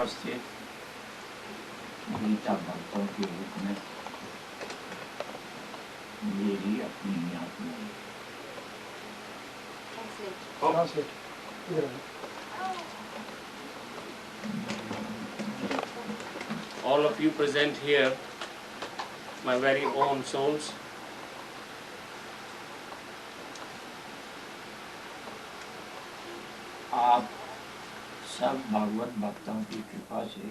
उपस्थित गीता भक्तों के रूप में मेरी अपनी यात्रा all of you present here, my very own souls, आप सब भगवत भक्तों की कृपा से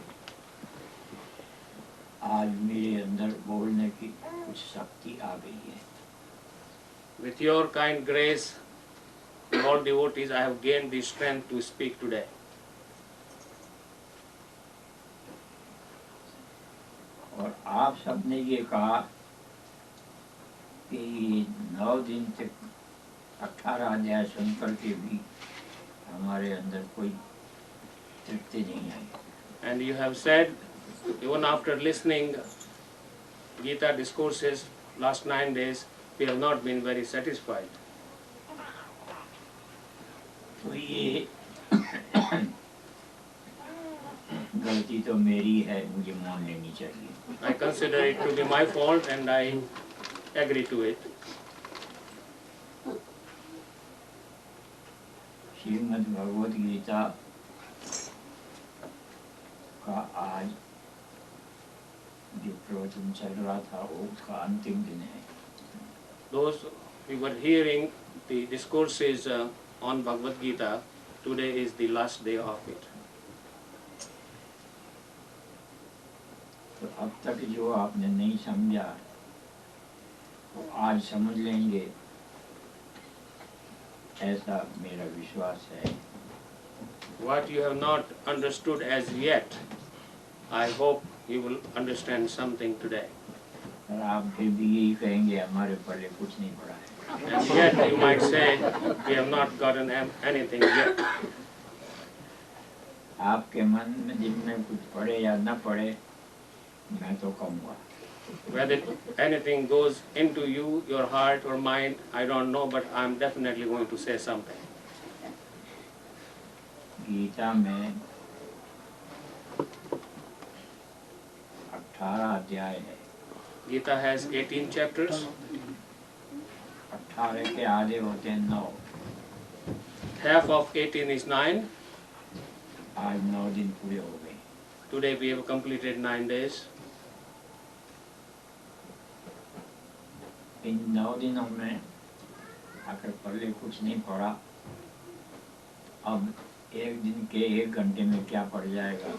आज मेरे अंदर बोलने की कुछ शक्ति आ गई है। with your kind grace, all devotees, I have gained the strength to speak today. और आप सबने ये कहा कि 9 दिन तक 18 अध्याय सुन करके भी हमारे अंदर कोई तृप्ति नहीं आई। And you have said, even after listening Gita discourses last 9 days, we have not been very satisfied. तो ये गलती तो मेरी है, मुझे मान लेनी चाहिए। I consider it to be my fault and I agree to it. Shrimad Bhagavad Gita का आज जो प्रवचन चल रहा था वो उसका अंतिम दिन है। Those we were hearing the discourses on Bhagavad Gita, today is the last day of it. तो अब तक जो आपने नहीं समझा वो आज समझ लेंगे, ऐसा मेरा विश्वास है। What you have not understood as yet, I hope you will understand something today. और आप फिर भी यही कहेंगे हमारे पल्ले कुछ नहीं पड़ा है। And yet you might say, we have not gotten anything yet. आपके मन में दिन में कुछ पड़े या न पड़े, मैं तो कहूँगा। Whether anything goes into you, your heart or mind, I don't know, but I'm definitely going to say something. Gita में 18 अध्याय है। Gita has 18 chapters. 18 के आधे होते हैं 9। Half of 18 is 9. आज 9 दिन पूरे हो गए। Today we have completed 9 days. इन 9 दिनों में अगर पल्ले कुछ नहीं पड़ा, अब एक दिन के 1 घंटे में क्या पड़ जाएगा?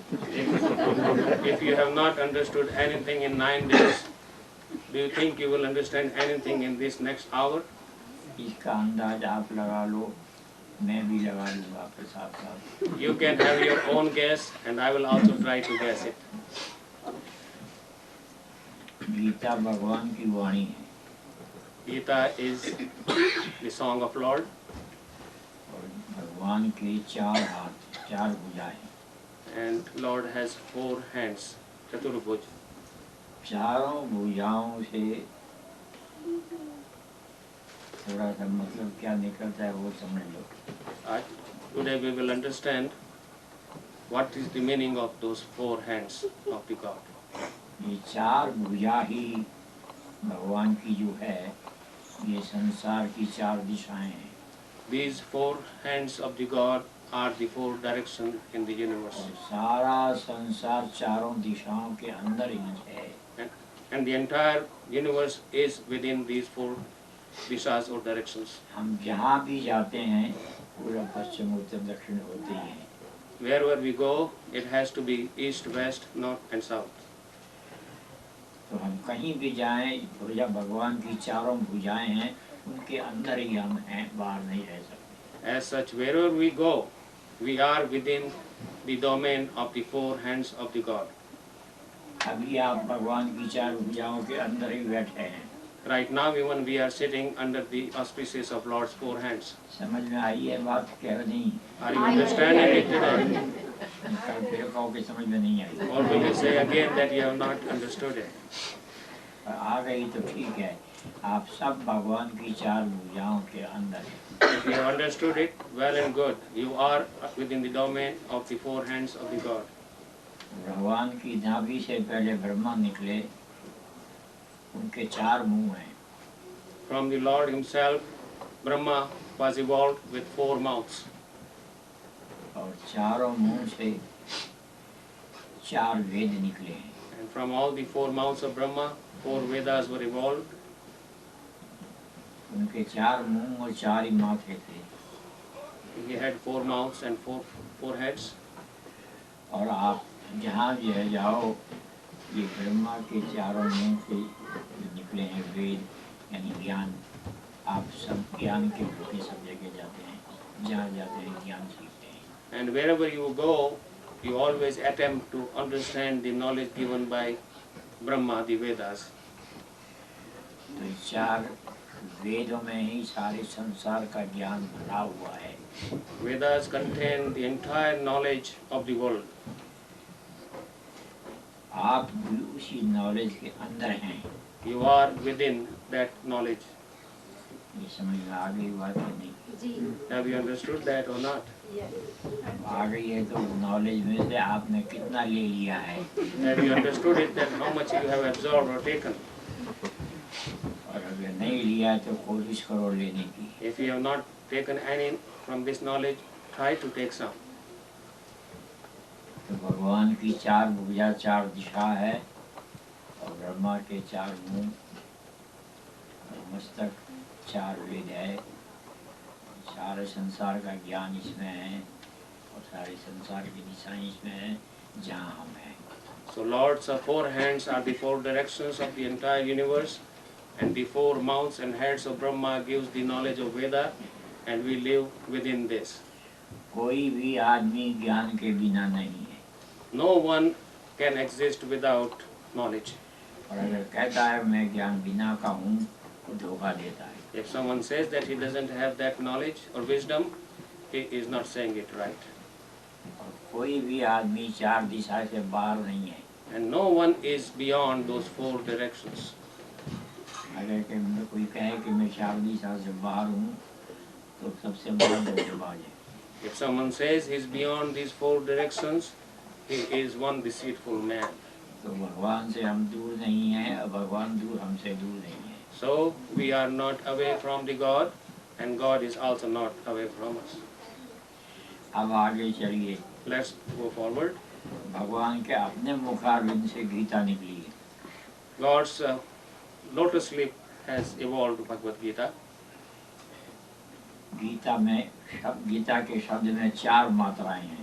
If you have not understood anything in 9 days, do you think you will understand anything in this next hour? इसका अंदाज आप लगा लो, मैं भी लगा लूँगा आपके साथ। You can have your own guess and I will also try to guess it. Gita भगवान की वाणी है। Gita is the song of Lord. और भगवान के 4 हाथ, 4 भुजाएं। And Lord has 4 hands, Chaturbhuj. चारों भुजाओं से थोड़ा सा मतलब क्या निकलता है वो समझ लो। Today we will understand what is the meaning of those 4 hands of the God. ये 4 भुजा ही भगवान की जो है, ये संसार की 4 दिशाएं हैं। These 4 hands of the God are the 4 directions in the universe. और सारा संसार चारों दिशाओं के अंदर ही है। And the entire universe is within these 4 dishas or directions. हम जहाँ भी जाते हैं पूरा पश्चिम उत्तर दक्षिण होते ही हैं। Wherever we go, it has to be east, west, north and south. तो हम कहीं भी जाएं, भुजा भगवान की चारों भुजाएं हैं, उनके अंदर ही हम हैं, बाहर नहीं रह सकते। As such, wherever we go, we are within the domain of the 4 hands of the God. अभी आप भगवान की 4 भुजाओं के अंदर ही बैठे हैं। Right now, even we are sitting under the auspices of Lord's 4 hands. समझ में आई है बात क्या नहीं? Are you understanding it today? कल फिर कहो कि समझ में नहीं आई। Or will you say again that you have not understood it? आ गई तो ठीक है, आप सब भगवान की 4 भुजाओं के अंदर हैं। If you have understood it, well and good. You are within the domain of the 4 hands of the God. भगवान की नाभि से पहले ब्रह्मा निकले, उनके 4 मुंह हैं। From the Lord himself, Brahma was evolved with 4 mouths. और चारों मुंह से 4 वेद निकले हैं। And from all the 4 mouths of Brahma, 4 Vedas were evolved. उनके 4 मुंह और 4 ही माथे थे। He had 4 mouths and 4 heads. और आप जहाँ भी है जाओ, ये ब्रह्मा के चारों मुंह से जो निकले हैं वेद यानी ज्ञान, आप सब ज्ञान के भूखे सब जगह जाते हैं, जहाँ जाते हैं ज्ञान सीखते हैं। And wherever you go, you always attempt to understand the knowledge given by Brahma, the Vedas. तो इस 4 वेदों में ही सारे संसार का ज्ञान भरा हुआ है। Vedas contain the entire knowledge of the world. आप भी उसी नॉलेज के अंदर हैं। You are within that knowledge. ये समझ में आ गई बात है नहीं? Have you understood that or not? आ गई है तो नॉलेज में से आपने कितना ले लिया है? Have you understood it, that how much you have absorbed or taken? और अगर नहीं लिया तो कोशिश करो लेने की। If you have not taken any from this knowledge, try to take some. तो भगवान की 4 भुजा 4 दिशा है, और ब्रह्मा के 4 मुंह और मस्तक 4 वेद है। सारे संसार का ज्ञान इसमें है, और सारे संसार की दिशाएं इसमें हैं जहाँ हम हैं। So Lord's 4 hands are the 4 directions of the entire universe, and the 4 mouths and heads of Brahma gives the knowledge of Veda, and we live within this. कोई भी आदमी ज्ञान के बिना नहीं है। No one can exist without knowledge. और अगर कहता है मैं ज्ञान बिना का हूँ, तो धोखा देता है। If someone says that he doesn't have that knowledge or wisdom, he is not saying it right. और कोई भी आदमी 4 दिशा से बाहर नहीं है। And no one is beyond those 4 directions. अगर कि कोई कहे कि मैं 4 दिशा से बाहर हूँ, तो सबसे बड़ा धोखेबाज है। If someone says he is beyond these 4 directions, he is one deceitful man. तो भगवान से हम दूर नहीं हैं, और भगवान दूर हमसे दूर नहीं है। So we are not away from the God, and God is also not away from us. अब आगे चलिए। Let's go forward. भगवान के अपने मुखारविंद से गीता निकली है। God's lotus lip has evolved Bhagavad Gita. Gita के शब्द में 4 मात्राएं हैं।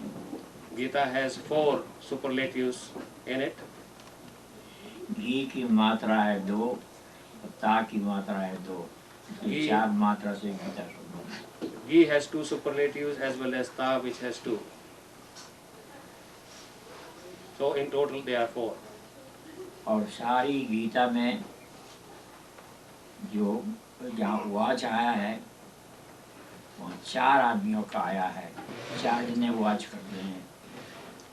Gita has 4 superlatives in it. घी की मात्रा है 2, और ता की मात्रा है 2, इसलिए 4 मात्रा से गीता शुरू है। Ghee has 2 superlatives as well as ta, which has 2. So in total there are 4. और सारी गीता में जो जहाँ वाच आया है, वहाँ 4 आदमियों का आया है, 4 जने वाच करते हैं।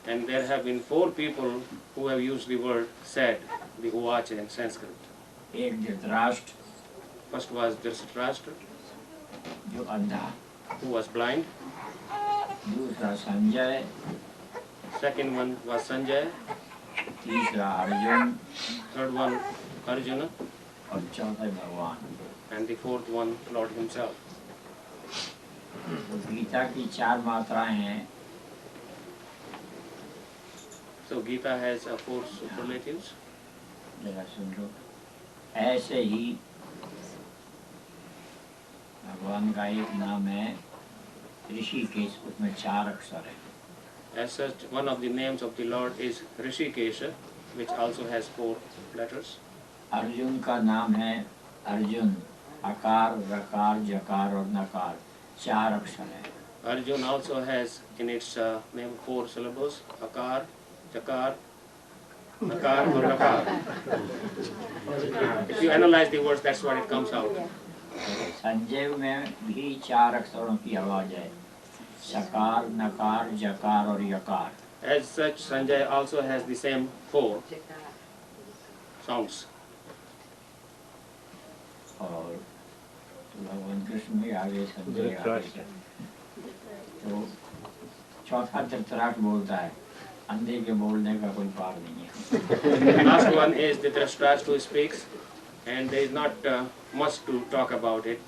And there have been 4 people who have used the word said, the uvacha in Sanskrit. एक धृतराष्ट्र, First was Dhritarashtra, जो अंधा, who was blind. दूसरा Sanjay, Second one was Sanjay. तीसरा अर्जुन, Third one Arjuna. और चौथा भगवान। And the 4th one Lord himself. तो गीता की 4 मात्राएं हैं। So Gita has 4 superlatives. जरा सुन लो। ऐसे ही भगवान का एक नाम है ऋषिकेश, उसमें 4 अक्षर है। As such, one of the names of the Lord is Rishikesha, which also has 4 letters. Arjun का नाम है अर्जुन, अकार रकार जकार और नकार, 4 अक्षर है। Arjun also has in its name 4 syllables: Akar, Jakar, Nakar, or Nakar. If you analyze the words, that's what it comes out. Sanjay में भी 4 अक्षरों की आवाज है, सकार नकार जकार और यकार। As such, Sanjay also has the same 4 sounds. और भगवान कृष्ण भी आगे संजय आगे। तो चौथा धृतराष्ट्र बोलता है, अंधे के बोलने का कोई पार नहीं है। The last one is the Drashtarashtra who speaks, and there is not much to talk about it.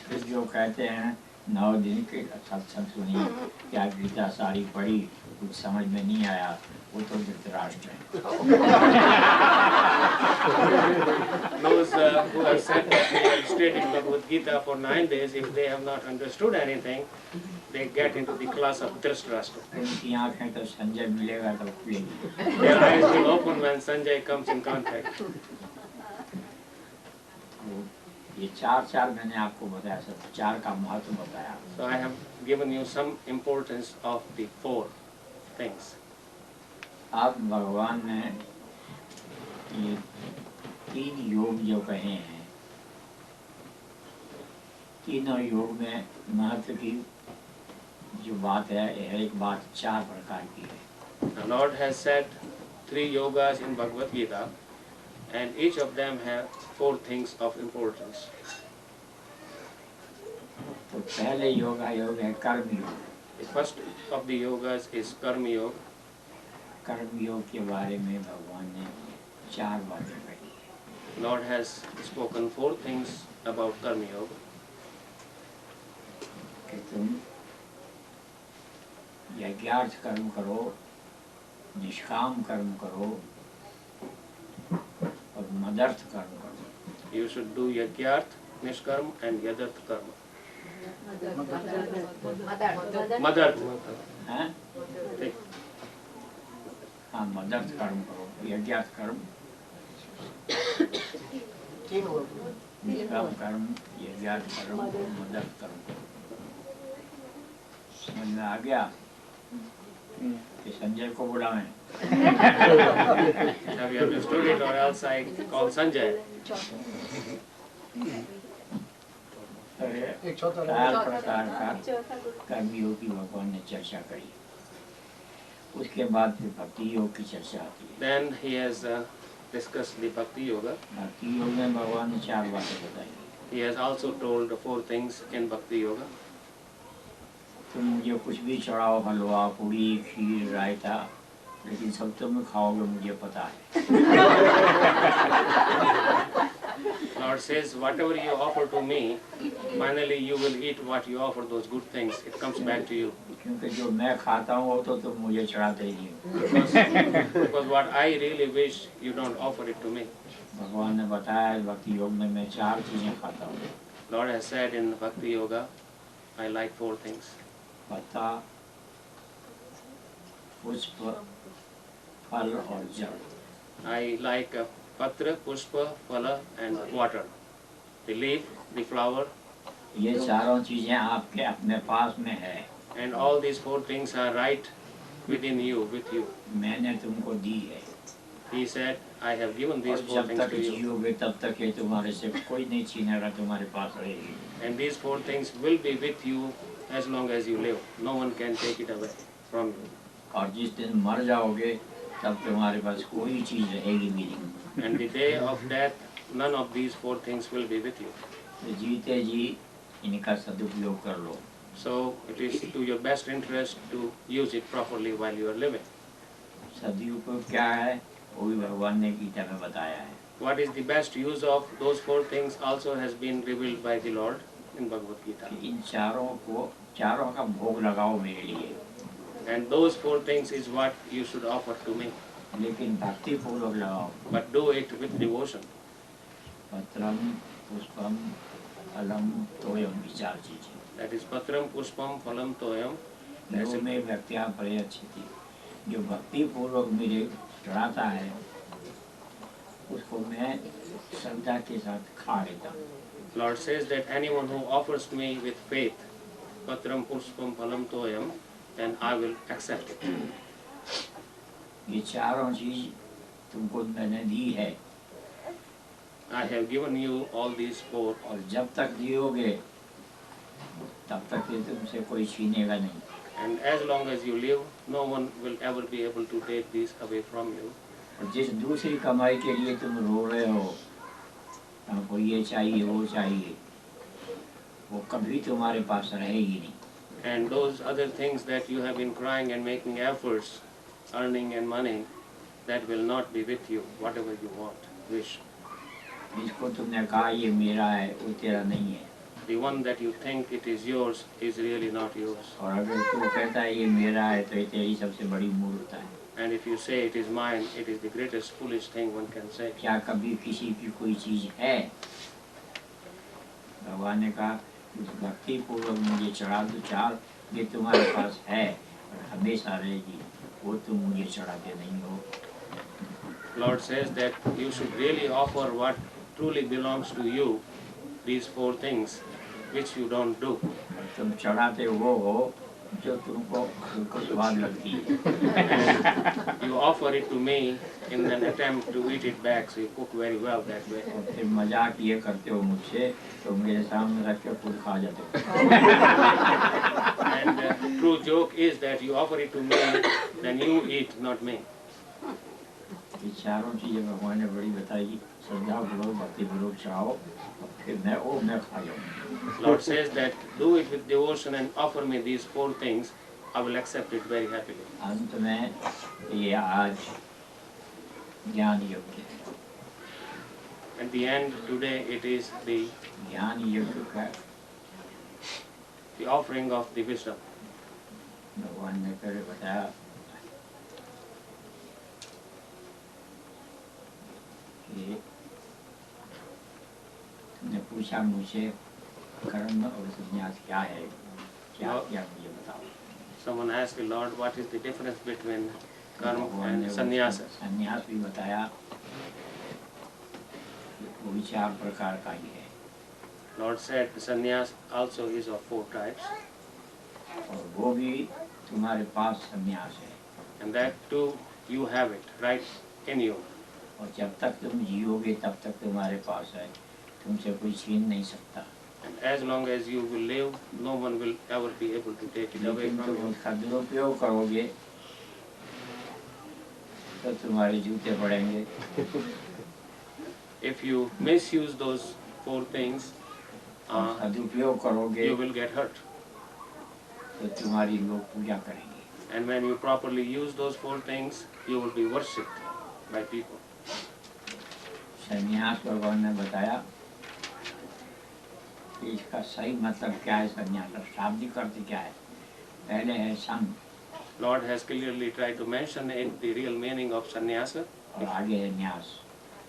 फिर जो कहते हैं 9 दिन के सत्संग सुनी, क्या गीता सारी पढ़ी, कुछ समझ में नहीं आया, वो तो धृतराष्ट्र है। Those who have said that they have studied Bhagavad Gita for 9 days, if they have not understood anything, they get into the class of Drashtarashtra. उनकी आंखें तो संजय मिलेगा तो खुलेगी। Their eyes will open when Sanjay comes in contact. ये चार मैंने आपको बताया, सब 4 का महत्व बताया। So I have given you some importance of the 4 things. आप भगवान ने ये 3 योग जो कहे हैं, तीनों योग में महत्व की जो बात है, यह एक बात 4 प्रकार की है। The Lord has said 3 yogas in Bhagavad Gita, and each of them have 4 things of importance. तो पहले योग है कर्म योग। The first of the yogas is Karma Yoga. कर्म योग के बारे में भगवान ने 4 बातें कही है। Lord has spoken 4 things about Karma Yoga. कि तुम यज्ञार्थ कर्म करो, निष्काम कर्म करो और मदर्थ कर्म करो। You should do Yagyarth, Nishkarma and Yadarth Karma. Madarth. हैं? ठीक. हाँ, मदर्थ कर्म करो, यज्ञार्थ कर्म, निष्काम कर्म, यज्ञार्थ कर्म, मदर्थ कर्म करो। समझ में आ गया कि संजय को बुलाएं? Have you understood it, or else I call Sanjay? एक 4 प्रकार का कर्मयोग की भगवान ने चर्चा करी। उसके बाद फिर भक्ति योग की चर्चा आती है। Then he has discussed the Bhakti Yoga. भक्ति योग में भगवान ने 4 बातें बताई। He has also told 4 things in Bhakti Yoga. तुम मुझे कुछ भी चढ़ाओ, हलवा, पूड़ी, खीर, रायता, लेकिन सब तुम खाओगे मुझे पता है। Lord says, whatever you offer to me, finally you will eat what you offer, those good things. It comes back to you. क्योंकि जो मैं खाता हूँ वो तो तुम मुझे चढ़ाते ही नहीं। Because what I really wish, you don't offer it to me. भगवान ने बताया भक्ति योग में मैं 4 चीजें खाता हूँ। Lord has said in Bhakti Yoga, I like 4 things. पत्ता, पुष्प, फल और जल। I like Patra, Pushpa, Phala and water. The leaf, the flower, ये चारों चीजें आपके अपने पास में है। and all these 4 things are right within you, with you. मैंने तुमको दी है। He said, I have given these और 4 जब things तक to you. जियोगे तब तक ये तुम्हारे से कोई नहीं छीनेगा, तुम्हारे पास रहेगी। And these 4 things will be with you as long as you live. No one can take it away from you. और जिस दिन मर जाओगे तब तुम्हारे पास कोई चीज रहेगी भी नहीं। And the day of death, none of these 4 things will be with you. तो जीते जी इनका सदुपयोग कर लो। So it is to your best interest to use it properly while you are living. सदुपयोग क्या है वो भी भगवान ने गीता में बताया है। What is the best use of those 4 things also has been revealed by the Lord in Bhagavad Gita. कि इन चारों का भोग लगाओ मेरे लिए। And those 4 things is what you should offer to me. लेकिन भक्ति पूर्वक लगाओ। But do it with devotion. पत्रम, पुष्पम, फलम, तोयम, ये 4 चीजें। That is Patram, Pushpam, Phalam, Toyam. That's it. में व्यक्तियाँ प्रयच्छति, जो भक्ति पूर्वक मुझे चढ़ाता है उसको मैं श्रद्धा के साथ खा लेता हूँ। Lord says that anyone who offers me with faith, Patram, Pushpam, Phalam, Toyam, then I will accept it. ये चारों चीज तुमको मैंने दी है। I have given you all these 4. और जब तक जियोगे तब तक ये तुमसे कोई छीनेगा नहीं। And as long as you live, no one will ever be able to take these away from you. और जिस दूसरी कमाई के लिए तुम रो रहे हो, हमको ये चाहिए वो चाहिए, वो कभी तुम्हारे पास रहेगी नहीं। And those other things that you have been crying and making efforts, earning and money, that will not be with you, whatever you want, wish. जिसको तुमने कहा ये मेरा है वो तेरा नहीं है, The one that you think it is yours is really not yours. और अगर तू कहता है ये मेरा है तो ये तेरी सबसे बड़ी मूर्खता है। And if you say it is mine, it is the greatest foolish thing one can say. क्या कभी किसी की कोई चीज है? भगवान ने कहा भक्ति पूर्वक मुझे चढ़ा दो चाल, ये तुम्हारे पास है और हमेशा रहेगी, वो तुम मुझे चढ़ाते नहीं हो। Lord says that you should really offer what truly belongs to you, these four things, which you don't do. तुम चढ़ाते वो हो जो तुमको स्वाद लगती है। You offer it to me in an attempt to eat it back, so you cook very well that way. और फिर मजाक ये करते हो मुझसे तो मेरे सामने रख के खुद खा जाते हो। And true joke is that you offer it to me, then you eat, not me. ये चारों चीजें भगवान ने बड़ी बताई, श्रद्धा पूर्वक भक्ति पूर्वक चढ़ाओ और फिर मैं खा जाऊँ। Lord says that do it with devotion and offer me these four things, I will accept it very happily. अंत में ये आज ज्ञान यज्ञ है। At the end, today it is the ज्ञान यज्ञ का offering of the wisdom. भगवान ने पहले बताया कि तुमने पूछा मुझे कर्म और संन्यास क्या है, क्या क्या मुझे बताओ। Someone asked the Lord, what is the difference between karma भगवान and ने sannyasa? संन्यास भी बताया, वो भी 4 प्रकार का ही है Lord said the sannyas also is of 4 types, और वो भी तुम्हारे पास संन्यास है and that too you have it right in you. और जब तक तुम जियोगे तब तक तुम्हारे पास है, तुमसे कोई छीन नहीं सकता। And as long as you will live, no one will ever be able to take it away लेकिन from तुम you. उसका दुरुपयोग करोगे तो तुम्हारे जूते पड़ेंगे। If you misuse those 4 things, उसका दुरुपयोग करोगे you will get hurt. तो तुम्हारी लोग पूजा करेंगे। And when you properly use those 4 things, you will be worshipped by people. संन्यास भगवान ने बताया कि इसका सही मतलब क्या है, संन्यास शाब्दिक अर्थ क्या है। पहले है संग Lord has clearly tried to mention it, the real meaning of sannyasa. और आगे है न्यास।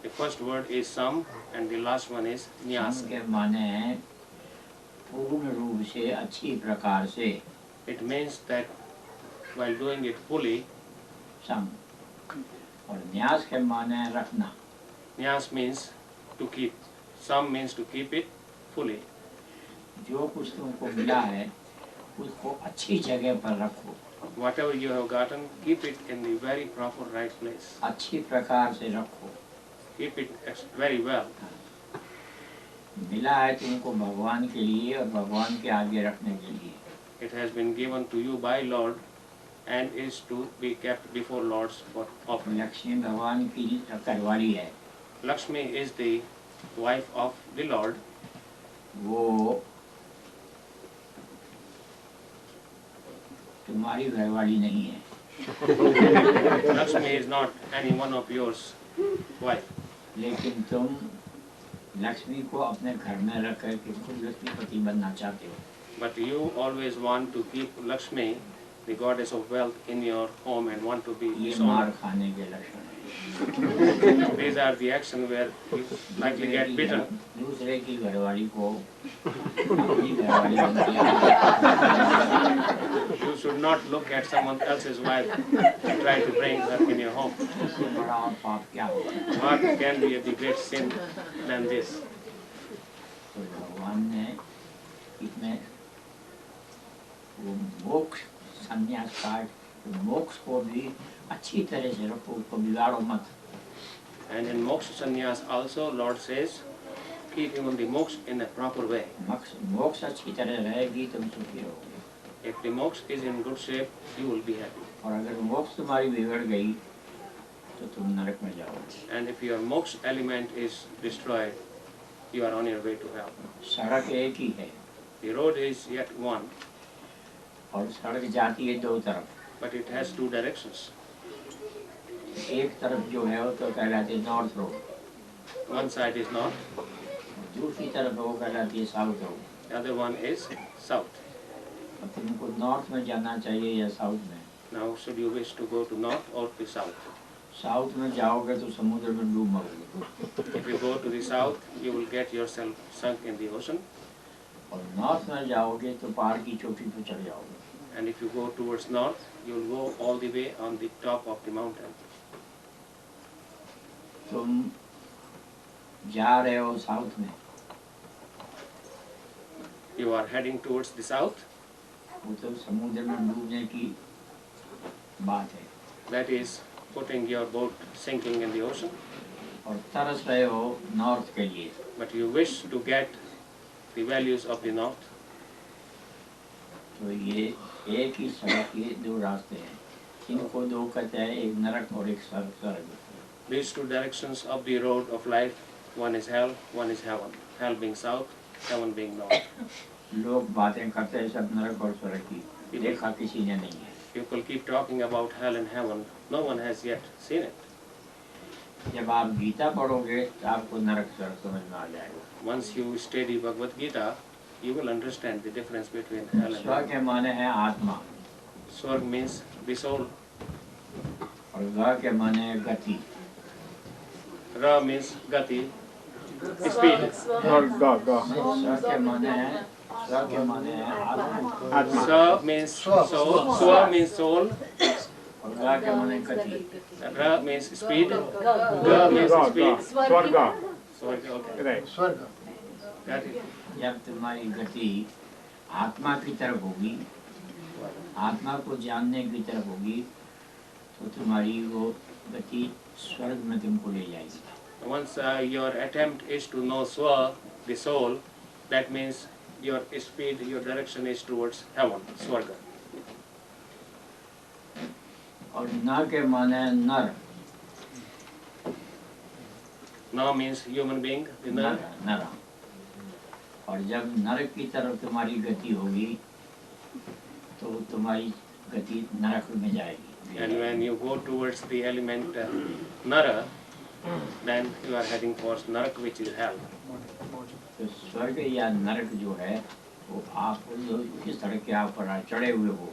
The first word is sam and the last one is संग nyasa. के माने हैं पूर्ण रूप से अच्छी प्रकार से It means that while doing it fully, संग, और न्यास के माने हैं रखना। nyas means to keep. Sam means to keep it fully. जो कुछ तुमको मिला है उसको अच्छी जगह पर रखो, Whatever you have gotten, keep it in the very proper right place. अच्छी प्रकार से रखो। Keep it very well. मिला है तुमको भगवान के लिए और भगवान के आगे रखने के लिए। It has been given to you by Lord and is to be kept before Lord's for offering. Lakshmi भगवान की घरवाली है, Lakshmi is the wife of the Lord. वो तुम्हारी घरवाली नहीं है। Lakshmi is not any one of yours wife. लेकिन तुम लक्ष्मी को अपने घर में रख कर के खुद लक्ष्मीपति बनना चाहते हो। But you always want to keep Lakshmi, the goddess of wealth, in your home and want to be ये so. मार खाने के लक्षण है। These are the action where you likely get bitten. दूसरे की घरवाली को अपनी घरवाली बनती You should not look at someone else's wife and try to bring her in your home. इससे बड़ा और पाप क्या होगा। What can be a great sin than this? तो भगवान ने इसमें वो मोक्ष संन्यास काट, मोक्ष को भी अच्छी तरह से रखो, उसको बिगाड़ो मत। And in moksha sannyas also, Lord says, keep even the moksha in a proper way. मोक्ष अच्छी तरह रहेगी तुम सुखी रहोगे। If the moksha is in good shape, you will be happy. और अगर मोक्ष तुम्हारी बिगड़ गई तो तुम नरक में जाओगे। And if your moksha element is destroyed, you are on your way to hell. सड़क एक ही है The road is yet one, और सड़क जाती है 2 तरफ। but it has 2 directions. एक तरफ जो है वो तो कहलाती है north road, One side is north, दूसरी तरफ वो कहलाती है south road. the other one is south. अब तुमको नॉर्थ में जाना चाहिए या साउथ में? Now, should you wish to go to north or to south? South में जाओगे तो समुद्र में डूब मरोगे, If you go to the south, you will get yourself sunk in the ocean. और नॉर्थ में जाओगे तो पहाड़ की चोटी पर चढ़ जाओगे। And if you go towards north, you will go all the way on the top of the mountain. तुम जा रहे हो साउथ में, You are heading towards the south. वो तो समुद्र में डूबने की बात है, That is putting your boat sinking in the ocean. और तरस रहे हो नॉर्थ के लिए। But you wish to get the values of the north. तो ये एक ही सड़क के दो रास्ते हैं, इनको दो कहते हैं, एक नरक और एक स्वर्ग। These two directions of the road of life, one is hell, one is heaven. Hell being south, heaven being north. लोग बातें करते हैं सब नरक और स्वर्ग की, देखा किसी ने नहीं है। People keep talking about hell and heaven. No one has yet seen it. जब आप गीता पढ़ोगे तो आपको नरक स्वर्ग समझ में आ जाएगा। Once you study Bhagavad Gita, you will understand the difference between hell and स्वर्ग heaven. के माने है आत्मा, Swarg means the soul. और ग के माने है गति। Ra means gati, speed. स्वर्ग के माने है, स्वर्ग के माने है आत्मा, Sa means soul. Swa means soul. और ग के माने गति। Ra means speed. Ga means speed. Swarga. Swarg, okay. Right. Got it. जब तुम्हारी गति आत्मा की तरफ होगी, आत्मा को जानने की तरफ होगी, तो तुम्हारी वो गति स्वर्ग में तुमको ले जाएगी। Once your attempt is to know Swa, the soul, that means your speed, your direction is towards heaven, Swarga. और न के माने है नर, Na means human being, the नर, nर. नर। और जब नरक की तरफ तुम्हारी गति होगी तो तुम्हारी गति नरक में जाएगी। And when you go towards the element Nara, then you are heading towards Narak, which is hell. तो स्वर्ग या नरक जो है वो आप जिस सड़क के आप पर चढ़े हुए हो,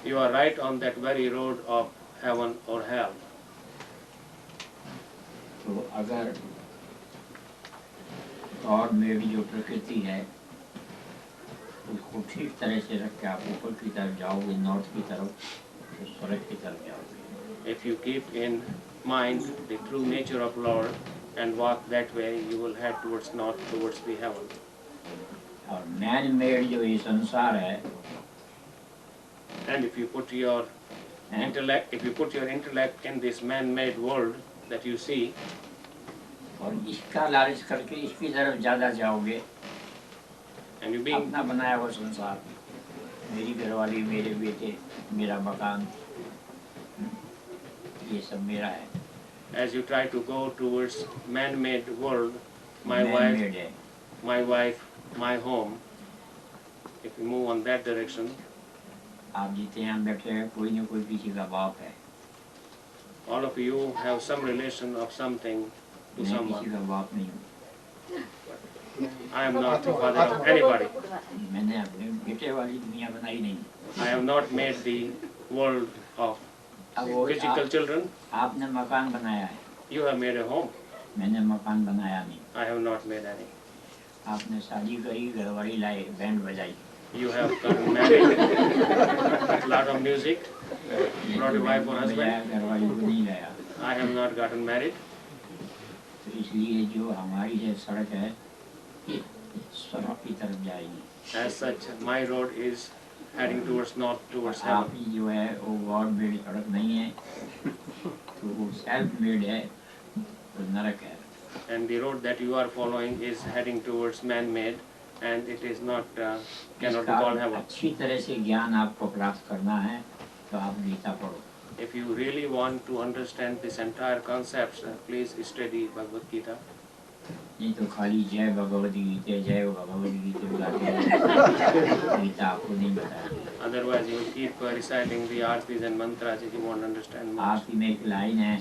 You are right on that very road of heaven or hell. तो अगर गॉड में भी जो प्रकृति है उसको ठीक तरह से रख के आप ऊपर की तरफ जाओगे, नॉर्थ की तरफ, तो स्वर्ग की तरफ जाओगे। If you keep in mind the true nature of Lord and walk that way, you will head towards north, towards the heaven. और मैन मेड जो ये संसार है, And if you put your intellect in this man-made world that you see, और इसका लालच करके इसकी तरफ ज्यादा जाओगे, and you being अपना बनाया हुआ संसार, मेरी घरवाली, मेरे बेटे, मेरा मकान, ये सब मेरा है, as you try to go towards man-made world, my man-made है। wife, my home, if you move on that direction, आप जितने यहाँ बैठे हैं कोई न कोई किसी का बाप है, all of you have some relation of something to मैं किसी someone. का बाप नहीं हूँ। I am not the father of anybody. मैंने अपने बेटे वाली दुनिया बनाई नहीं। I have not made the world of अब वो physical children. आपने मकान बनाया है, You have made a home. मैंने मकान बनाया नहीं। I have not made any. आपने शादी करी, घरवाली लाई, बैंड बजाई, You have gotten married, lot of music, brought a wife or husband. घरवाली को नहीं लाया। I have not gotten married. तो इसलिए जो हमारी ये सड़क है ये स्वर्ग की तरफ जाएगी। As such, my road is heading towards north, towards heaven. आपकी जो है वो गॉड मेड सड़क नहीं है, तो वो सेल्फ मेड है, तो नरक है। And the road that you are following is heading towards man-made, and it is not cannot be इसका called heaven. अच्छी तरह से ज्ञान आपको प्राप्त करना है तो आप गीता पढ़ो। If you really want to understand this entire concept, please study Bhagavad Gita. नहीं तो खाली जय भगवद गीता गाते गीता आपको नहीं बताएगी। Otherwise, you will keep reciting the artis and mantras if you won't understand much. आपकी में एक लाइन है,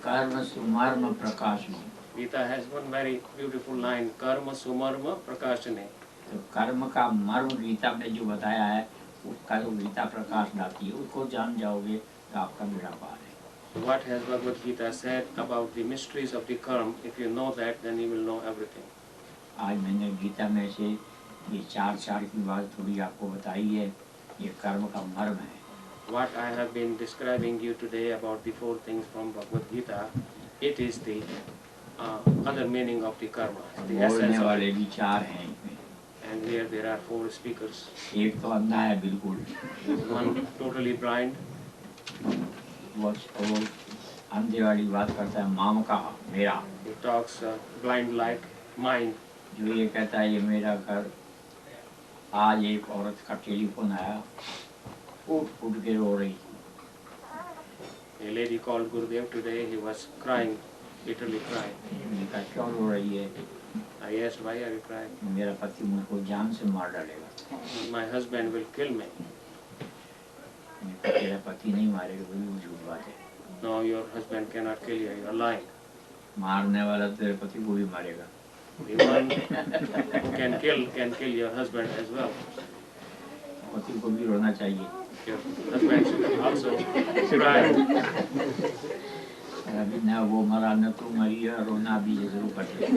कर्म सुमर्म प्रकाशने। Gita has one very beautiful line, karma sumarma prakashane. तो कर्म का मर्म गीता में जो बताया है उसका जो गीता प्रकाश लाती है, उसको जान जाओगे तो आपका बेड़ा पार है। What has Bhagavad Gita said about the mysteries of the karma? If you know that, then you will know everything. आज मैंने गीता में से ये चार की बात थोड़ी आपको बताई है, ये कर्म का मर्म है। What I have been describing you today about the 4 things from Bhagavad Gita, it is the other meaning of the karma. The essence बोलने of वाले it. भी चार हैं इसमें। And here there are 4 speakers. एक तो अंधा है बिल्कुल, One totally blind. वो अंधे वाली बात करता है, माम का मेरा। He talks blind like mine. जो ये कहता है ये मेरा घर। आज एक औरत का टेलीफोन आया, उठ के रो रही। A lady called Gurudev today. He was crying, literally crying. मैंने कहा क्यों रो रही है? I asked, why are you crying? मेरा पति मुझको जान से मार डालेगा। My husband will kill me. मैंने कहा तेरा पति नहीं मारेगा, वो भी झूठ बात है। No, your husband cannot kill you. You are lying. मारने वाला तेरे पति को भी मारेगा। The one who can kill your husband as well. पति को भी रोना चाहिए। Your husband should also cry. अभी न वो मरा न तू मरी है, रोना भी जरूर पड़ेगा।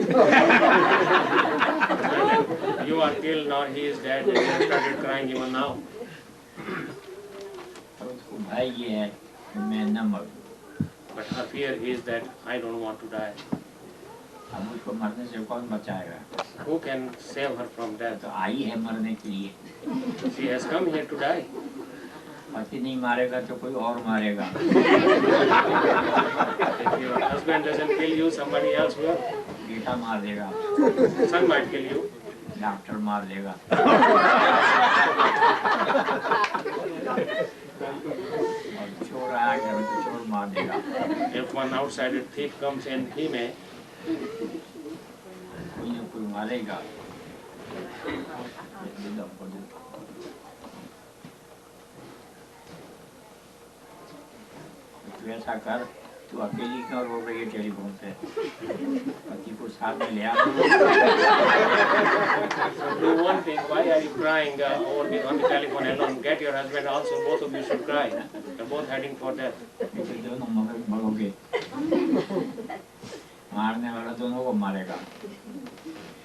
You are killed, now he is dead, and you have started crying even now. और उसको भय ये है कि मैं न मरूं। But her fear is that I don't want to die. अब उसको मरने से कौन बचाएगा? Who can save her from death? तो आई है मरने के लिए। She has come here to die. पति नहीं मारेगा तो कोई और मारेगा। If your husband doesn't kill you, somebody else will. बेटा मार देगा, Son might kill you. Doctor मार देगा। और चोर आएगा तो चोर मार देगा। If one outsider thief comes in, he may. कोई न कोई मारेगा। तू ऐसा कर, तू अकेली क्यों रो रही है टेलीफोन पे? पति को साथ में ले आ। Do one thing. Why are you crying on the telephone alone? Get your husband also. Both of you should cry. You're both heading for death. दोनों मरोगे। मारने वाला दोनों को मारेगा।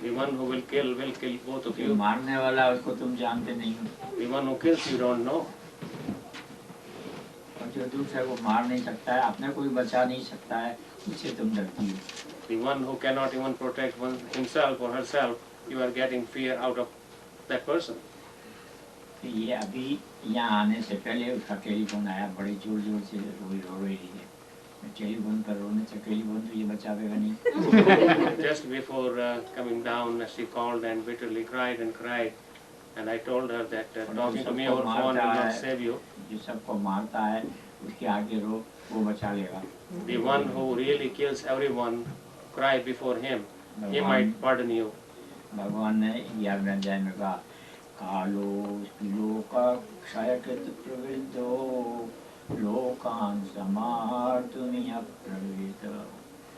The one who will kill both of जो you. मारने वाला उसको तुम जानते नहीं हो, The one who kills you don't know. और जो दूसरा को मार नहीं सकता है, अपने को भी बचा नहीं सकता है, उससे तुम डरती हो। The one who cannot even protect himself or herself, you are getting fear out of that person. तो ये अभी यहाँ आने से पहले उसका टेलीफोन आया, बड़ी जोर जोर से रो रही है। टेलीफोन पर रोने से टेलीफोन तो ये बचावेगा नहीं। Just before coming down, she called and bitterly cried and cried. And I told her that talking to me over phone will not save you. जो सबको मारता है उसके आगे रो, वो बचा लेगा। The one who really kills everyone, cry before him. He might pardon you. भगवान ने 11वें अध्याय में कहा, कालो लोका क्षयकृत प्रवृद्धो लोकान् समार्तुमिह प्रवृत्त।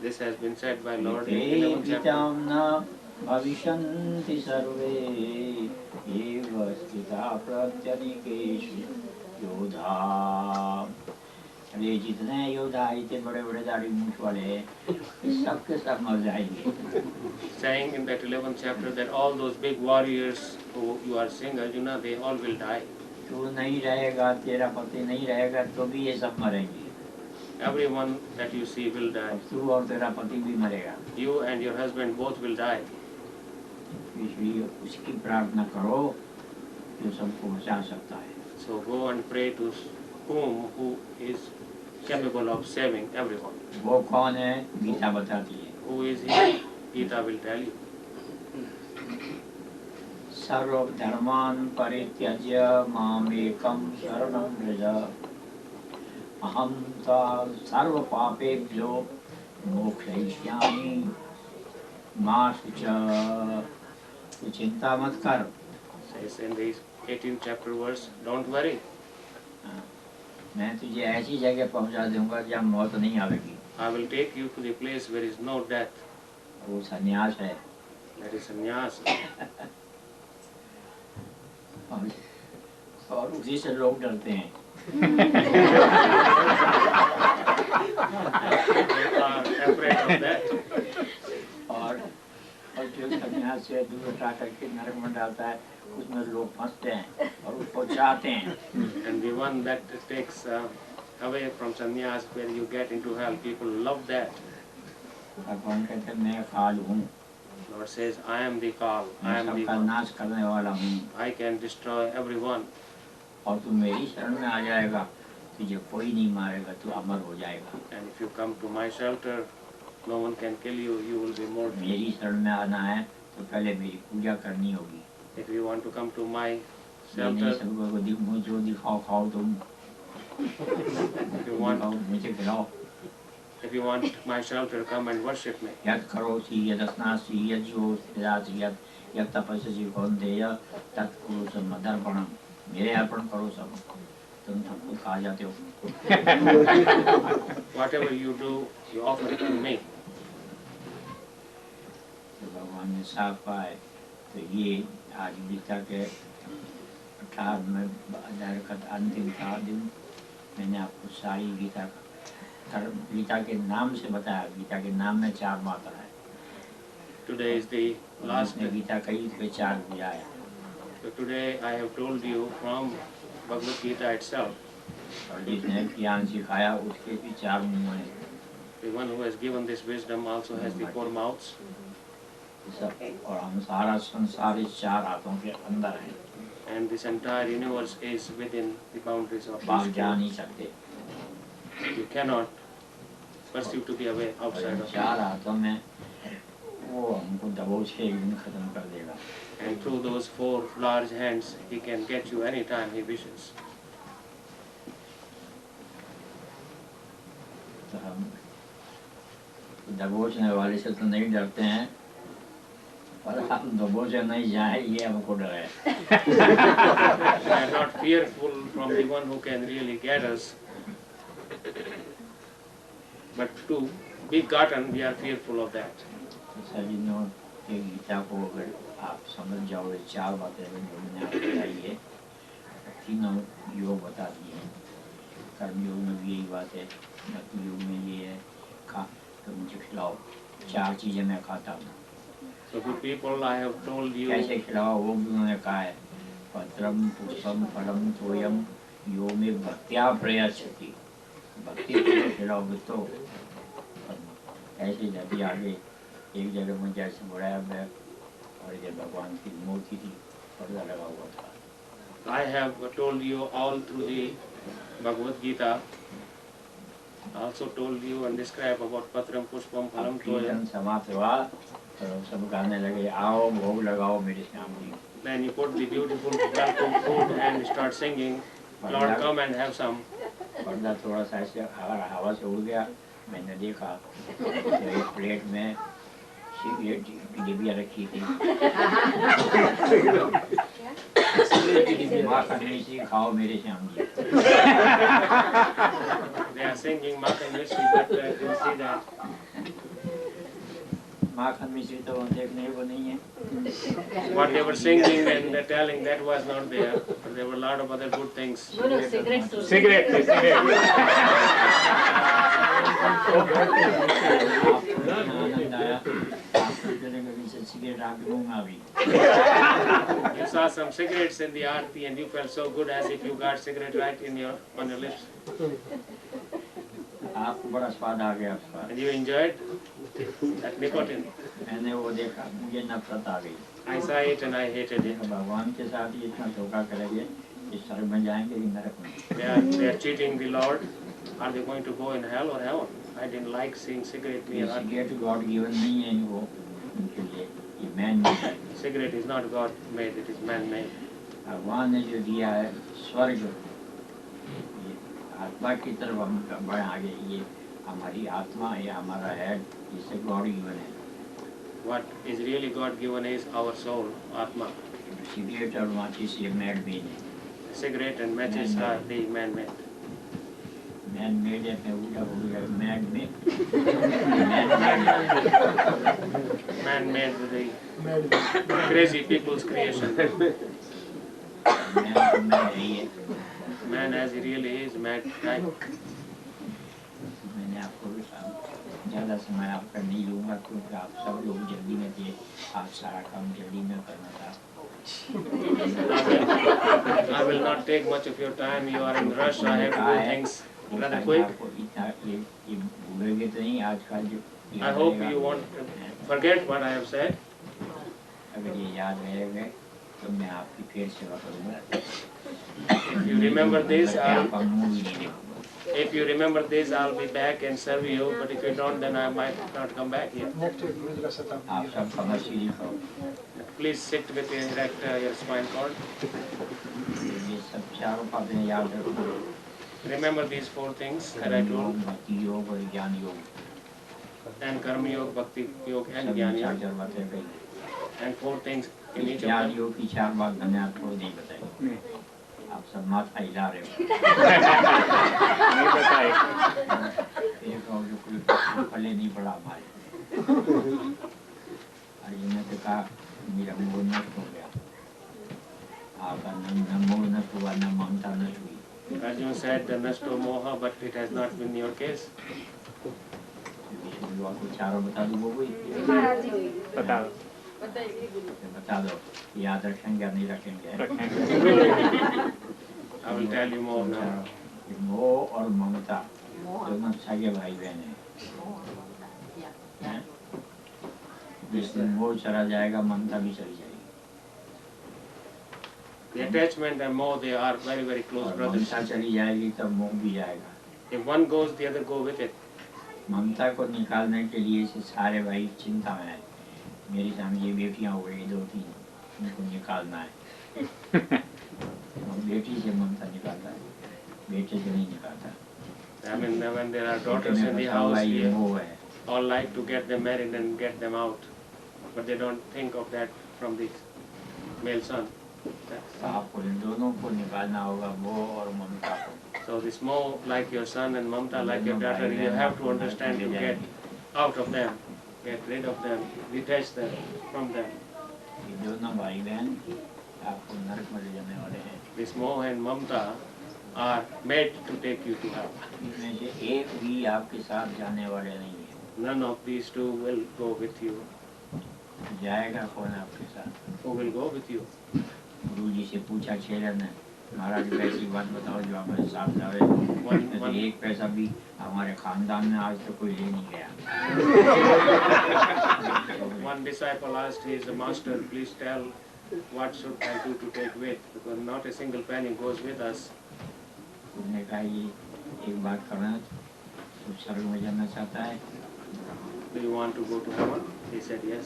This has been said by Lord in ते 11th chapter. वितां न भविष्यन्ति सर्वे एव स्थिता प्रत्यनीकेषु योधा। अरे जितने योद्धा इतने बड़े बड़े दाढ़ी मूंछ वाले हैं, सब के सब मर जाएंगे। Saying in that 11th chapter that all those big warriors who you are seeing, Arjuna, they all will die. तू नहीं रहेगा, तेरा पति नहीं रहेगा तो भी ये सब मरेंगे। Everyone that you see will die. तू और तेरा पति भी मरेगा। You and your husband both will die. इसलिए उसकी प्रार्थना करो जो सबको बचा सकता है। So go and pray to whom who is capable of saving everyone. वो कौन है? गीता बताती है। Who is he? Gita will tell you. सर्व धर्मान् परित्यज्य मामेकं शरणं व्रज अहं त्वा सर्व पापेभ्यो मोक्षयिष्यामि माँ तू चिंता मत कर, Says in the 18th chapter verse, don't worry. मैं तुझे ऐसी जगह पहुंचा दूंगा जहाँ मौत नहीं आवेगी। I will take you to the place where is no death. वो सन्यास है। That is sannyas. और उसी से लोग डरते हैं। They are afraid of that. और जो सन्यास से दूर हटा करके नरक में डालता है, उसमें लोग फंसते हैं और उसको चाहते हैं। And the one that takes away from sannyas, where you get into hell, people love that. भगवान कहते हैं मैं काल हूँ, Lord says, I am the Kal. I मैं am the सबका one. नाश करने वाला हूँ। I can destroy everyone. और तू मेरी शरण में आ जाएगा, तुझे कोई नहीं मारेगा, तू अमर हो जाएगा। And if you come to my shelter, no one can kill you. You will be mortal. मेरी शरण में आना है तो पहले मेरी पूजा करनी होगी। If you want to come to my ये नहीं shelter, सबको जो दिखाओ खाओ तुम, if you want, मुझे खिलाओ। if you want my shelter, come and worship me. यद करोसि यदस्नासि यज्जोतिषि यद तपस्यसि कौन्तेय तत्कुरुषं मदर्पणम्। मेरे अर्पण करो सब, तुम सब कुछ खा जाते हो। Whatever you do, you offer it to me. तो भगवान ने साफ कहा है। तो ये आज गीता के 18वें अध्याय का अंतिम दिन मैंने आपको सारी गीता के नाम से बताया। गीता के नाम में 4 मात्रा है। Today is the last. जिसने गीता कही उसके 4 बुझाया। So today I have told you from Bhagavad Gita itself. और जिसने ज्ञान सिखाया उसके भी 4 मुंह हैं। The one who has given this wisdom also has the 4 mouths. और हम सारा संसार इस 4 हाथों के अंदर है। And this entire universe is within the boundaries of बाहर this जा world. नहीं सकते। You cannot perceive to be away outside of 4 it. हाथों में वो हमको दबोच के एक दिन खत्म कर देगा। And through those 4 large hands, he can get you anytime he wishes. तो हम दबोचने वाले से तो नहीं डरते हैं, पर हम दबोचे नहीं जाए ये हमको डर है। We are not fearful from the one who can really get us, but to be gotten, we are fearful of that. Sir जिन्हों ये गीता को अगर आप समझ जाओ, 4 बातें अगर मैंने आपको बताई है, 3 योग बता दिए हैं। कर्म योग में भी यही बात है, भक्ति योग में ये है, खा तो मुझे खिलाओ। 4 चीज़ें मैं खाता हूँ। So good people, I have told you. कैसे खिलाओ वो भी उन्होंने कहा है। पत्रम पुष्पम फलम तोयम यो में भक्त्या प्रयच्छति। भक्ति से खिलाओगे तो ऐसे जाती आगे एक जगह में जैसे बढ़ाया मैं और ये भगवान की मूर्ति थी, पर्दा लगा हुआ था। I have told you all through the Bhagavad Gita. I also told you and described about Patram Pushpam Phalam कीर्तन Toyam. समाप्त हुआ और सब गाने लगे, आओ भोग लगाओ मेरे Shyam ji. Then you put the beautiful welcome food and start singing, Lord come and have some. पर्दा थोड़ा सा ऐसे अगर हवा से उड़ गया, मैंने देखा तो एक प्लेट में सिगरेट की डिबिया रखी थी। माखन मिश्री खाओ मेरे Shyam ji. They are singing Makan Mishri, but you see that. माखन मिश्री तो देखने को नहीं है। What they were singing and telling, that was not there. But there were a lot of other good things. Cigarette. आनंद आया, सिगरेट आपके मुंह में आ गई। You saw some cigarettes in the aarti and you felt so good as if you got cigarette right on your lips. आपको बड़ा स्वाद आ गया उसका। And you enjoyed that nicotine. मैंने वो देखा, मुझे नफरत आ गई। I saw it and I hated it. भगवान के साथ ही इतना धोखा करेंगे, इस स्वर्ग में जाएंगे कि नरक में। They are cheating the Lord. Are they going to go in hell or heaven? I didn't like seeing cigarette near aarti. Cigarette God given नहीं है इनको, उनके लिए ये मैन मेड है। Cigarette is not God made, it is man made. भगवान ने जो दिया है स्वर्ग, ये आत्मा की तरफ हम बढ़े आगे, ये हमारी आत्मा, ये हमारा है, जिससे गॉड गिवन है। what is really God given is our soul, Atma. Cigarette और माचिस ये मैड मेड है। Cigarette and matches are the man-made. Man made है, मैं उल्टा बोल गया, mad made. Man-made with the crazy people's creation. Man तो मैड ही है। Man as he really is, mad type. मैंने आपको ज़्यादा समय आपका नहीं लूँगा क्योंकि आप सब लोग जल्दी में थे, आप सारा काम जल्दी में करना था। I will not take much of your time. You are in rush. I have to do things rather quick. आपको इतना ये भूलोगे तो नहीं आज का जो I hope you won't forget what I have said. अगर ये याद रहेगा तो मैं आपकी फिर सेवा करूँगा। If you remember this, आपका मुँह भी नहीं देखूँगा। if you remember this, I'll be back and serve you. But if you don't, then I might not come back here. आप सब कमर सीधी करो। Please sit with your erect your spine cord. ये सब चारों बातें याद रखो। Remember these 4 things that I told. भक्ति योग और ज्ञान योग। And Karma Yoga, Bhakti Yoga and सब Jnana चार Yoga. चार बातें कही। And 4 things in each of ज्ञान them. योग की 4 बात मैंने आपको नहीं बताई। आप सब माथा हिला रहे हो। नहीं बताए। एक और जो कोई पहले नहीं पड़ा हमारे। अर्जुन ने तो कहा मेरा मोह नष्ट हो गया। आपका न मोह नष्ट हुआ, न ममता नष्ट हुई। Arjuna said, the nasto moha, but it has not been your case. Vishnu आपको चारों बता दूँ वो कोई बताओ। बता दो याद रखेंगे या नहीं रखेंगे। I will tell you more now. मोह और ममता दोनों सगे भाई बहन हैं। जिस दिन मोह चला जाएगा ममता भी चली जाएगी। The attachment and moha, they are very, very close और brothers. ममता चली जाएगी तब मोह भी जाएगा। If one goes, the other go with it. ममता को निकालने के लिए से सारे भाई चिंता में है। मेरी सामने बेटियां हो गई 2-3, उनको निकालना है। बेटी से ममता निकालता है, बेटे से नहीं निकालता। I mean, when there are daughters in the house, ये we मोह है। all like to get them married and get them out. But they don't think of that from the male son. तो आपको इन दोनों को निकालना होगा, मोह और ममता को। So this moha, like your son, and mamta, like your daughter, you have to understand to get out of them, get rid of them, detach them from them. ये दोनों भाई बहन आपको नरक में ले जाने वाले हैं। This moha and mamta are made to take you to hell. इनमें से एक भी आपके साथ जाने वाले नहीं है। None of these two will go with you. जाएगा कौन आपके साथ? Who will go with you? गुरु जी से पूछा चेलन ने, महाराज ऐसी बात बताओ जो हमारे साथ जावे। तो एक पैसा भी हमारे खानदान में आज तक कोई ले नहीं गया। One disciple asked his master, please tell what should I do to take with, because not a single penny goes with us. उन्होंने कहा ये एक बात करना, तो स्वर्ग में जाना चाहता है, Do you want to go to heaven? He said yes.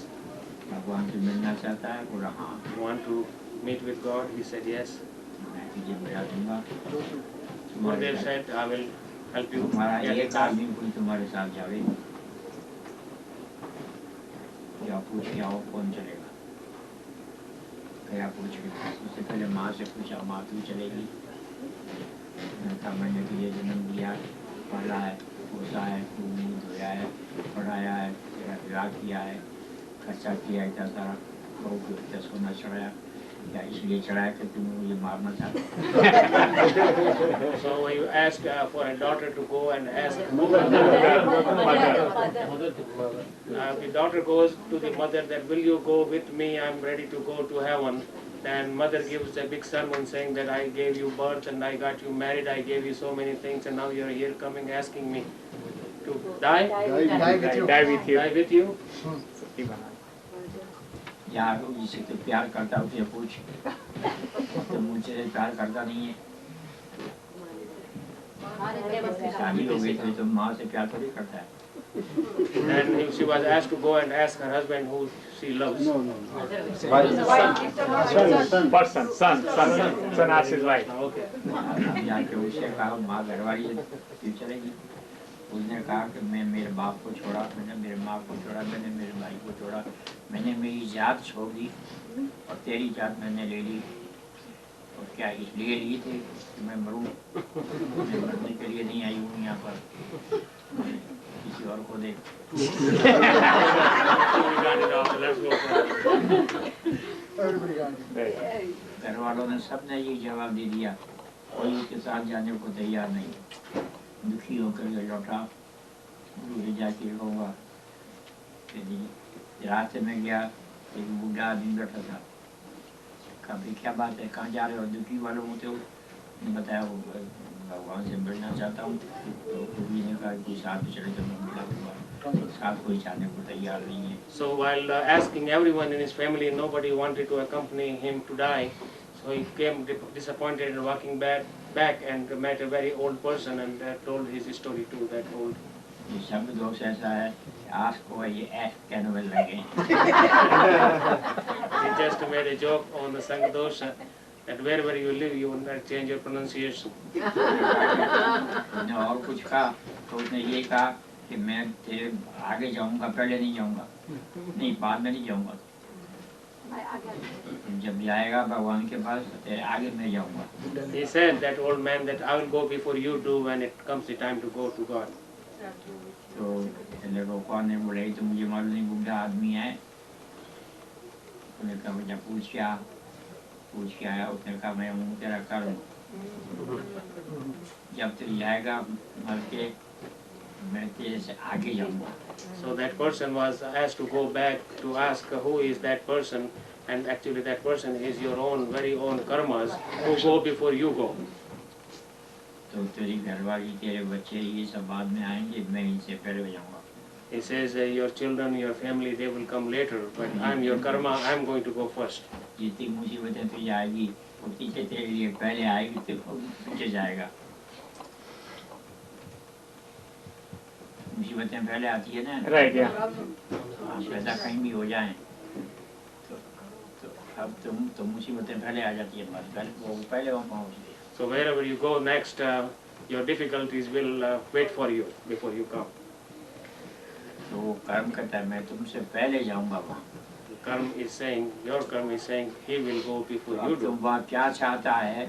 भगवान से मिलना चाहता है, बोला हाँ। You want to meet with God? He said yes. मैं तुझे बता दूंगा। Gurudev said, I will help you तुम्हारा get it एक done. आदमी कोई तुम्हारे साथ जावे, क्या पूछ के आओ कौन चलेगा? क्या पूछ के? उससे पहले माँ से पूछा, माँ तू चलेगी? मैंने तुझे जन्म दिया, पाला है, पोसा है, दूध धोया है, पढ़ाया है, तेरा विवाह किया है, खर्चा किया है, इतना सारा बहू के ऊपर सोना चढ़ाया, क्या इसलिए चढ़ाया कि तुम मुझे मारना चाहते? So you ask for a daughter to go and ask. The daughter goes to the mother that, will you go with me? I'm ready to go to heaven. Then mother gives a big sermon saying that I gave you birth and I got you married, I gave you so many things, and now you're here coming asking me to die? Die with you. Die with you? सत्य बना। यार जिसे तो प्यार करता है उसे पूछ, तो मुझसे प्यार करता नहीं है। शादी हो गई तो माँ से प्यार थोड़ी करता है। And she was asked to go and ask her husband who she loves. Son asks his wife. Okay. अब जाके उसे कहा माँ घरवाली है, क्यों चलेगी? उसने कहा कि मैं मेरे बाप को छोड़ा, मैंने मेरे माँ को छोड़ा, मैंने मेरे भाई को छोड़ा, मैंने मेरी जात छोड़ दी और तेरी जात मैंने ले ली। और क्या इसलिए ली थी कि मैं मरूं? मैं मरने के लिए नहीं आई हूँ यहाँ पर, किसी और को देख। घर वालों ने सबने ये जवाब दे दिया, कोई उसके साथ जाने को तैयार नहीं। दुखी होकर के लौटा, गुरु से जाके कहूँगा। रास्ते में गया, एक बूढ़ा आदमी बैठा था। कहा भाई क्या बात है, कहाँ जा रहे हो? दुखी वालों होते हो? बताया वो भगवान से मिलना चाहता हूँ। तो गुरु ने कहा कि साथ में चले तो मैं मिला दूंगा, साथ कोई जाने को तैयार नहीं है। So while asking everyone in his family, nobody wanted to accompany him to die. So he came disappointed and walking back and met a very old person and told his story to that old. ये शब्द दोष ऐसा है, आस को ये ऐश कहने में लगे। He just made a joke on the Sangdosha that wherever you live, you will not change your pronunciation. उसने और कुछ कहा तो उसने ये कहा कि मैं तेरे आगे जाऊंगा, पहले नहीं जाऊंगा, नहीं बाद में नहीं जाऊंगा। जब जाएगा भगवान के पास तो तेरे आगे मैं जाऊंगा। He said that old man that I will go before you do when it comes the time to go to God. तो लोगों ने बोले तो मुझे मालूम नहीं, बूढ़ा आदमी है। उसने कहा मुझे पूछ के आया। उसने कहा मैं हूँ तेरा कर्म, जब तू जाएगा मर के मैं तेरे से आगे जाऊंगा। So that person was asked to go back to ask who is that person, and actually that person is your own very own karmas who go before you go. तो तेरी घरवाली, तेरे बच्चे ये सब बाद में आएंगे, मैं इनसे पहले जाऊंगा। He says your children, your family, they will come later, but I'm your karma, I'm going to go first. जितनी मुसीबतें तुझे आएगी उतनी से तेरे लिए पहले आएगी, तो पीछे जाएगा। मुसीबतें पहले आती है ना, Right, yeah. ऐसा कहीं भी हो जाए तो अब तो मुसीबतें पहले आ जाती है, बस पहले वहाँ पहुँच गए। So wherever you go next, your difficulties will wait for you before you come. तो वो कर्म करता है मैं तुमसे पहले जाऊंगा वहाँ। Karma is saying, your karma is saying, he will go before you तुम do. वहाँ क्या चाहता है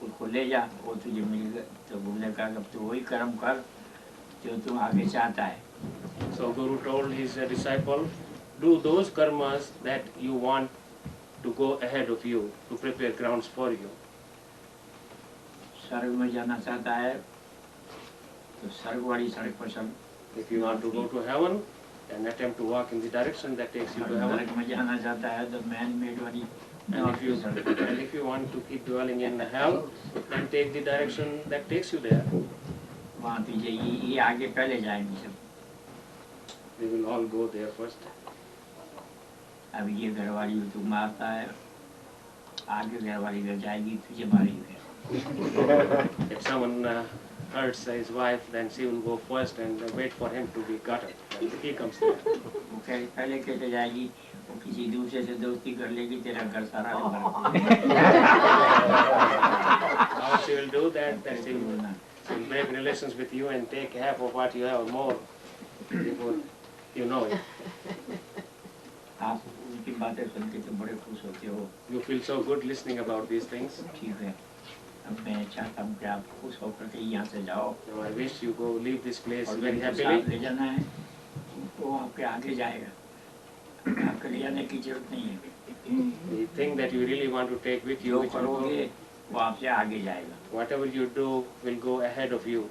उसको ले जा, वो तुझे मिलेगा। तो गुरु ने कहा अब तू वही कर्म कर जो तुम आगे चाहता है। So Guru told his disciple, do those karmas that you want to go ahead of you, to prepare grounds for you. स्वर्ग में जाना चाहता है तो स्वर्ग वाली सड़क पर चल। If you want to go to heaven, then attempt to walk in the direction that takes you to heaven. नरक में जाना चाहता है तो मैन मेड वाली And if you want to keep dwelling in hell, then take the direction that takes you there. वहाँ तुझे ये आगे पहले जाएंगे सब। We will all go there first. अब ये घरवाली तू मारता है, आगे घरवाली घर जाएगी तुझे मारेगी। If someone hurts his wife, then she will go first and wait for him to be gutted. And he comes there. वो पहले कैसे जाएगी, वो किसी दूसरे से दोस्ती कर लेगी, तेरा घर सारा How she will do that? That she will break relations with you and take half of what you have or more before you know it. आप उनकी बातें सुन के तो बड़े खुश होते हो। You feel so good listening about these things. ठीक है, अब मैं चाहता हूँ कि आप खुश होकर के यहाँ से जाओ So I wish you go leave this place और very जिनको साथ happily. ले जाना है वो आपके आगे जाएगा, आपके ले जाने की जरूरत नहीं है। The thing that you really want to take with you, जो which will करोगे go, वो आपसे आगे जाएगा। whatever you do will go ahead of you.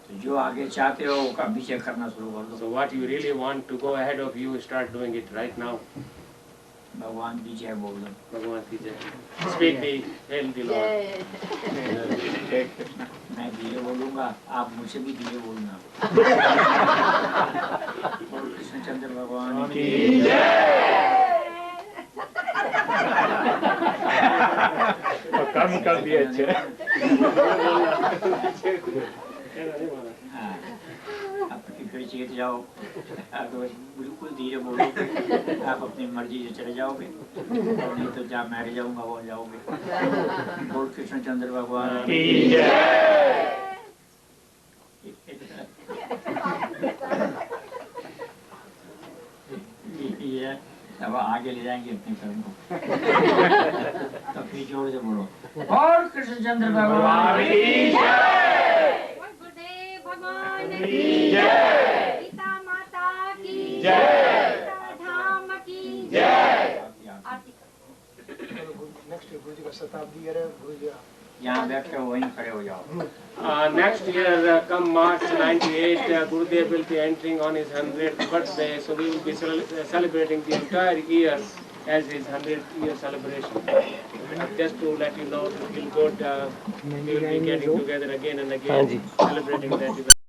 तो जो आगे चाहते हो वो का पीछे करना शुरू कर दो। So what you really want to go ahead of you, start doing it right now. भगवान की जय बोल दो। Bhagavan ki jai. Speak the hail the Lord. मैं धीरे बोलूँगा, आप मुझसे भी धीरे बोलना। बोल कृष्णचंद्र भगवान की काम कर दिए अच्छे। हाँ, आप फिर चीत जाओ, आप बिल्कुल धीरे बोलोगे, आप अपनी मर्जी से चले जाओगे, नहीं तो जहाँ मैं जाऊँगा वो जाओगे। बोल कृष्णचंद्र भगवान की जय। अब आगे ले जाएंगे अपने कर्म को। तो फिर जोर से बोलो और कृष्णचंद्र भगवान की जय, गुरुदेव भगवान की जय, सीता माता की जय, धाम की जय। नेक्स्ट गुरु जी का शताब्दी है गुरु जी यहाँ बैठे हो वहीं खड़े हो जाओ। Next year, come March 98, Gurudev will be entering on his 100th birthday, so we will be celebrating the entire year as his 100th-year celebration. Just to let you know, we will be getting together again and again, celebrating that event.